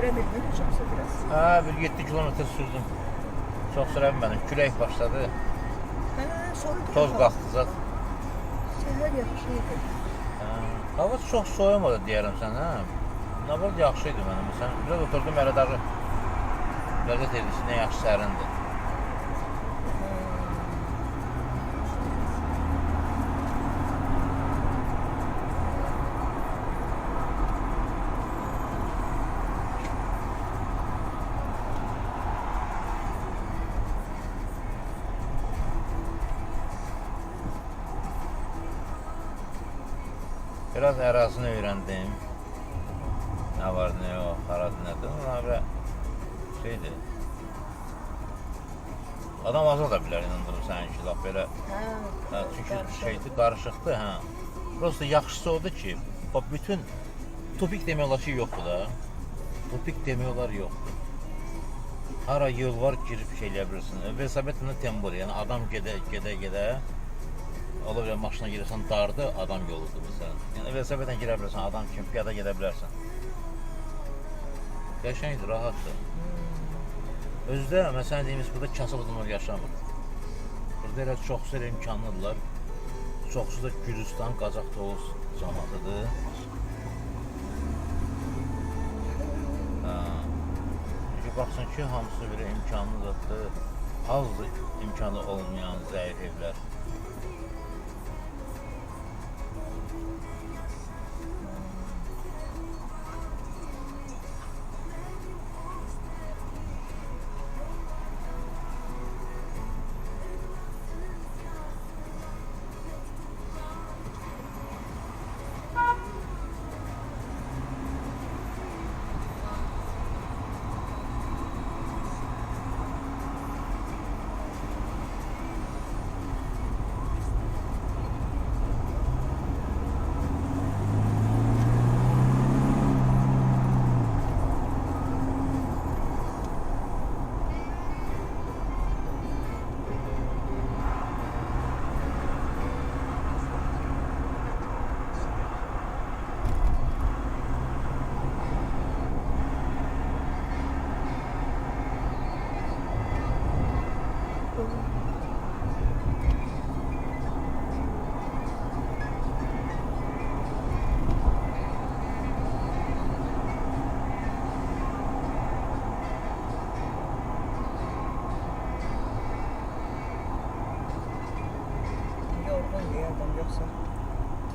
Süremedin mi çoksa biraz? Ha, bir 7 kilometre sürdüm. Çok sürəmədim. Külək başladı. Ha, sonra bir Toz hava. qalxdı zat. Səhər yaxşıydı. Hava çox soyumadı deyərəm sənə. Nə var, yaxşıydı mənim. Məsələn, biraz oturdum əradarı. Ləzzət edirdi, nə yaxşı sərindir. Biraz ərazini öyrəndim. Nə var, nə yox, haradır, nədir. Ona görə şeydir. Adam azal da bilər, inandırım sənin ki, laf belə. Çünki şeydir, qarışıqdır, hə. Prosta yaxşısı odur ki, bütün topik demək olar ki, yoxdur da. Topik demək olar yoxdur. Hara yol var, girib şey eləyə bilirsin. Velosipedlə tembur, yəni adam gedə. Ola bilər, maşına girərsən, dardı, adam yoludur məsələn. Yəni, velosipedlə girə bilirsən, adam kimi piyada gedə bilərsən. Qəşəngdir, rahatdır. Özdə, məsələn deyimiz, burada kasıb adamlar yaşamır. Burada elə çoxsu elə imkanlıdırlar. Çoxsu da Gürcistan, Qazaq Tovuz camatıdır. Çünki baxsın ki, hamısı belə imkanlıdır, azdır imkanı olmayan zəif evlər.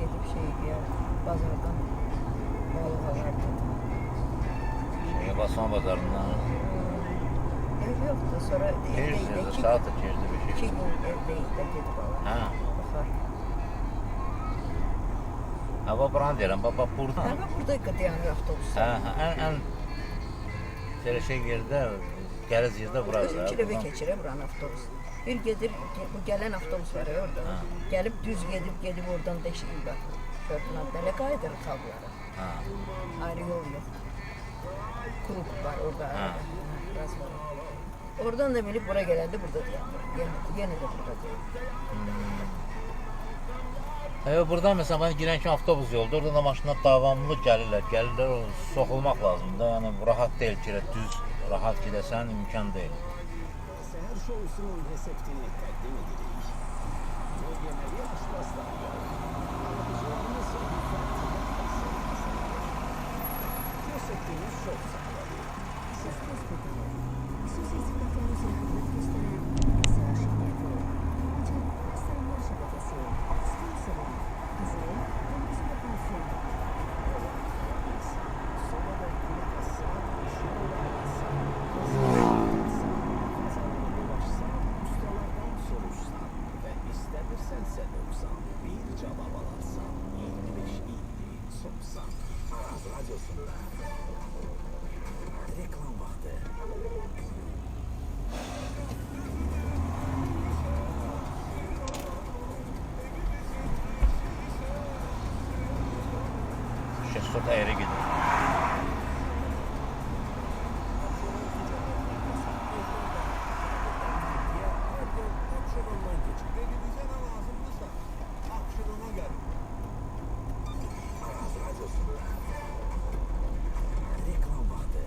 Yoksa gidip bazardan balık alardı. Basma bazarından. Ev yoktu, sonra evdeydi. Saat içeride bir 2 şey. gün evdeydi, gidip alar. Ha. Bakar. Hava buranı deyirəm, baba buradan. Ama burada dayanır avtobuslar. Ən belə şey yerdə, gəliz yerdə burası. 2 dəfə keçirə buranın avtobus. Bir gedir, bu gelen avtobus var ya orada. Gelip düz gedip oradan deşiği bak. Şörtün altına qayıdır xalqlara. Ayrı yol yok. Kulüp var orada. Biraz var. Oradan da bilip buraya geldi, burada diye. Yine de burada diye. Buradan məsələn, bana girən kimi avtobus yoldur. Oradan da maşınlar davamlı gəlirlər, soxulmaq lazımdır. Yəni, rahat deyil ki, düz, rahat gedəsən, imkan deyil. Seher Show'sunun reseptini takdim edirik. Bölgeleri aşpazlarla anlatacağımız reseptimiz şov sahibi. Bir cevap alarsan 25 illi soksan Aras Radyosu'nda reklam vakti. Şesot eğri gidiyor. Reklam vakti.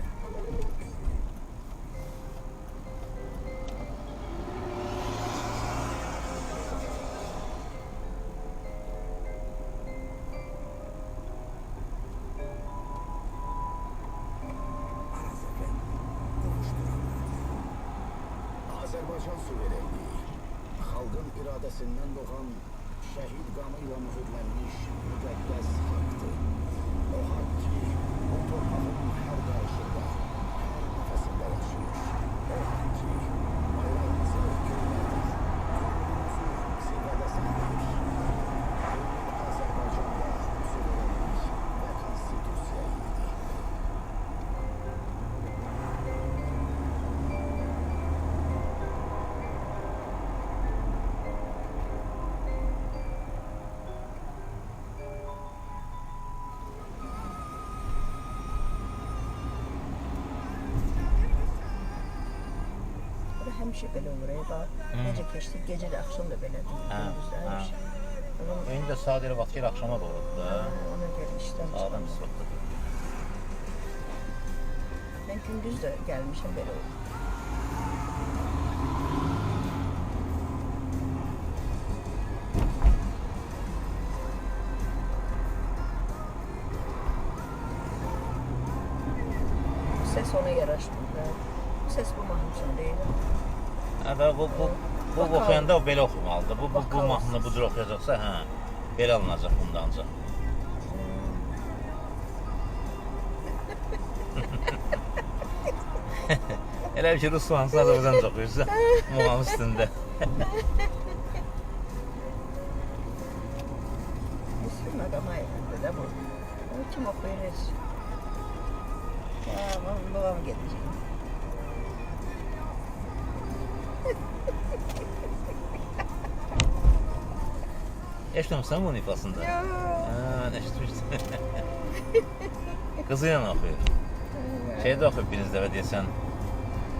Azərbaycan suverenliği, xalqın iradəsindən doğan şəhid qanıyla mühürlənmiş müqəddəs haqqdır. O haqq ki, bu torpağın hər qarışında, hər nəfəsində yaşayır. O haqq ki, bayrağımızı göylərdir, yurdumuzu zirvədə saxlayır. Azərbaycanda suverenlik və konstitusiya idi. Burada həmişə belə olur. Bax, necə keçdi, gecə də, axşam da belədir. Hə, Gündüz də hə. həmişə. Onun İndi də saat elə vaxt ki, axşama doğrudur da. ona görə işdən Adam çıxan. sıxlıqdır. Mən gündüz də gəlmişəm belə olur. Ses ona yaraşmır da. Ses bu mahnı üçün deyil. Hə də bu Vokal. oxuyanda o belə oxumalıdır. Bu Vokal mahnını bu cür oxuyacaqsa, hə, belə alınacaq bundan ancaq. Elə bir ki, rus mahnısı Azərbaycan oxuyursa, muğam üstündə. Müslüm Maqamayev'dir də bu. Onu kim oxuyur heç? Babam gedəcək. Eşitməmişsən bunun ifasında? Yox. Hə, mən eşitmişdim. Qızı ilə oxuyur. Şeydə oxuyub biriniz dəfə deyəsən.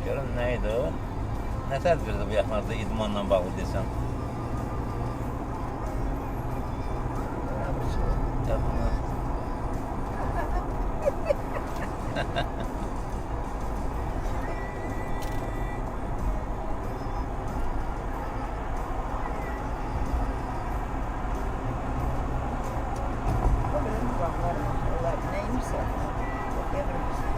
Görün, nə idi o? Nə tədbirdir bu yaxınlarda idmanla bağlı deyəsən? Yadımda. O belə müqamlar var. Onlar nəymişsə oxuya bilmirsən.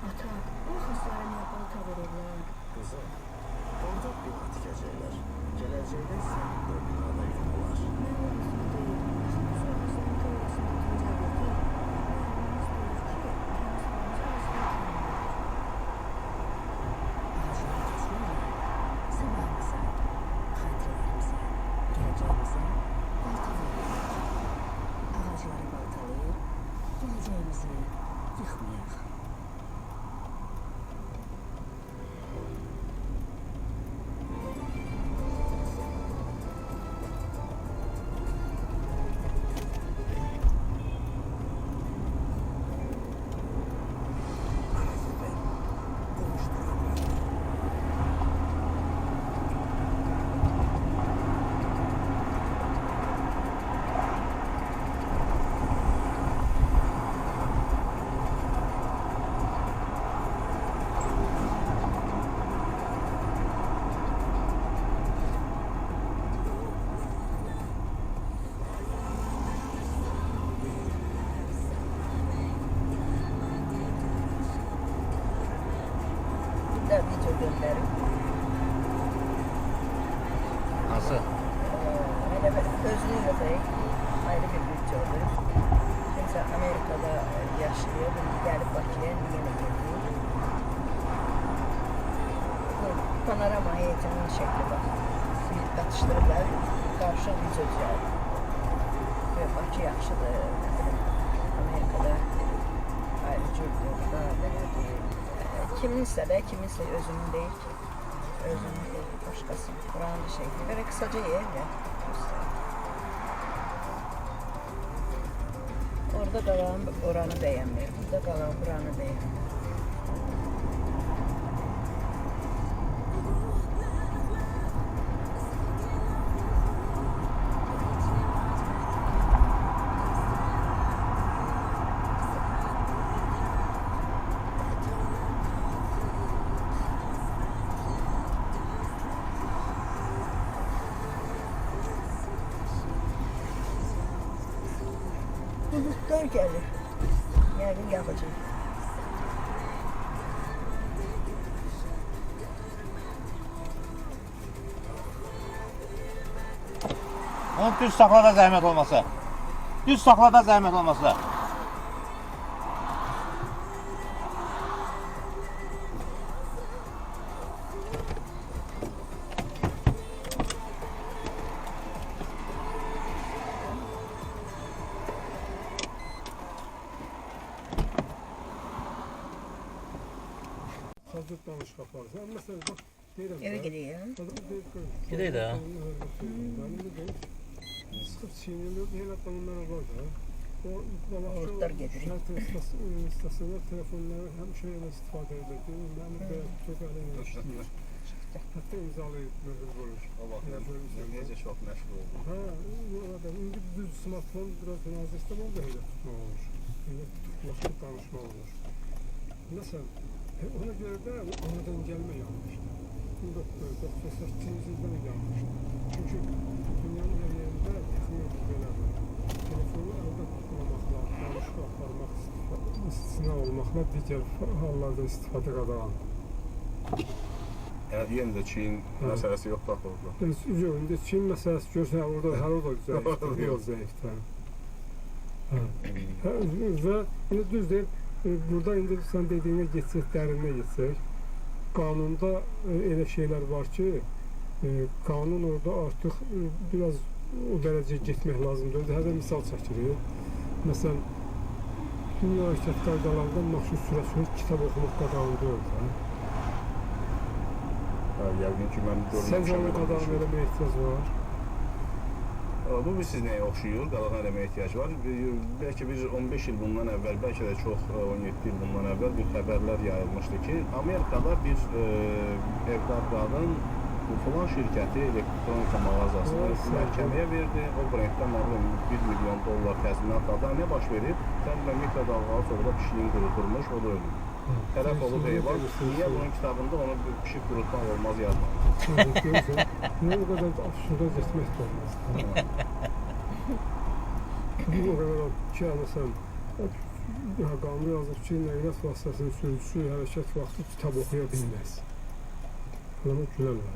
Ata, bu xəstələrə niyə balta verirlər? Kızım, orada bina tikəcəklər. Gələcəkdə isə o binada yumalar. Mən orasını deyil. Sonrasını teoriyasını tutacaq ki, Ağacları baltalayır, gələcəyimizi yıxmayaq. bir də video göndərim. Hansı? Ee, elə özünü yox, ayrı bir bütçədir. Kimsə Amerikada yaşayır, gəlib Bakıya yenə gedir. Bu panorama heyətinin şəkli var. Qatışdırırlar, qarşı yüz özləri. Bakı yaxşıdır, nə bilim, Amerikada ayrı cürdür, daha belədir. Kiminsə də, kiminsə özünün deyil ki, özünün deyil, başqası, buranın şeydir. Belə qısaca yerlə. Orada qalan oranı bəyənmir, burada qalan buranı bəyənmir. Bulutlar gəlir. Yəqin yağacaq. Onu düz saxla da zəhmət olmasa. Düz saxla da zəhmət olmasa. Sazlık danışıqlar. Sən məsələn bax deyirəm. Evə gedəyəm. Gedək də. Mənim də deyim. Sıxıb çiynimdə elə adamlar var da. O Ortlar gedir. İstasyonlar telefonları həmişə elə istifadə edir. Mənim də çox əlində işləyir. Hətta imzalayıb möhür vurur. Necə çox məşğul oldu. Ha, orada indi düz smartfon biraz nazik istifadə da elə tutmaq olur. Elə tutulaqlı danışmaq olur. Məsələn, ona görə də anadan gəlmə yanlışdır. 1998-ci ildən yanlışdır. Çünki dünyanın hər yerində texnoloji belədir. Telefonu əldə tutmamaqla, danışıq aparmaq, istisna olmaqla digər hallarda istifadə qadağandır. Yəni yenə də Çin məsələsi yoxdur orada. Yox, indi Çin məsələsi görsən, orada hər o da zəifdir, biraz zəifdir. Və indi düz deyil, burada indi sən dediyinə geçsək, dərinə geçsək, qanunda elə şeylər var ki, qanun orada artıq biraz o dərəcəyə getmək lazımdır. Hələ misal çəkirik. Məsələn, dünya hərəkət qaydalarında maşın sürəsi kitab oxumaq qadağandır orada. Yəqin ki, mən Səncə onu qadağan eləməyə ehtiyac var? Bu siz nəyə oxşuyur? Qadağan eləməyə ehtiyac var. Bəlkə bir 15 il bundan əvvəl, bəlkə də çox 17 il bundan əvvəl bir xəbərlər yayılmışdı ki, Amerikada bir evdar qadın falan şirkəti elektronika mağazasını məhkəməyə verdi. O brenddən məqlum $1 milyon təzminat aldı. Nə baş verib? Təqribən mikrodalğalı sobada pişiyin qurutulmuş, o da ölüb. Tərəf olub heyvan. Niyə bunun kitabında onu pişik qurutmaq olmaz yazmalı? Görürsən, niyə o qədər absurda getmək də olmaz? O qədər ki, məsələn, qanun yazıb ki, nəqliyyat vasitəsinin sürücüsü hərəkət vaxtı kitab oxuya bilməz. Buna gülərlər.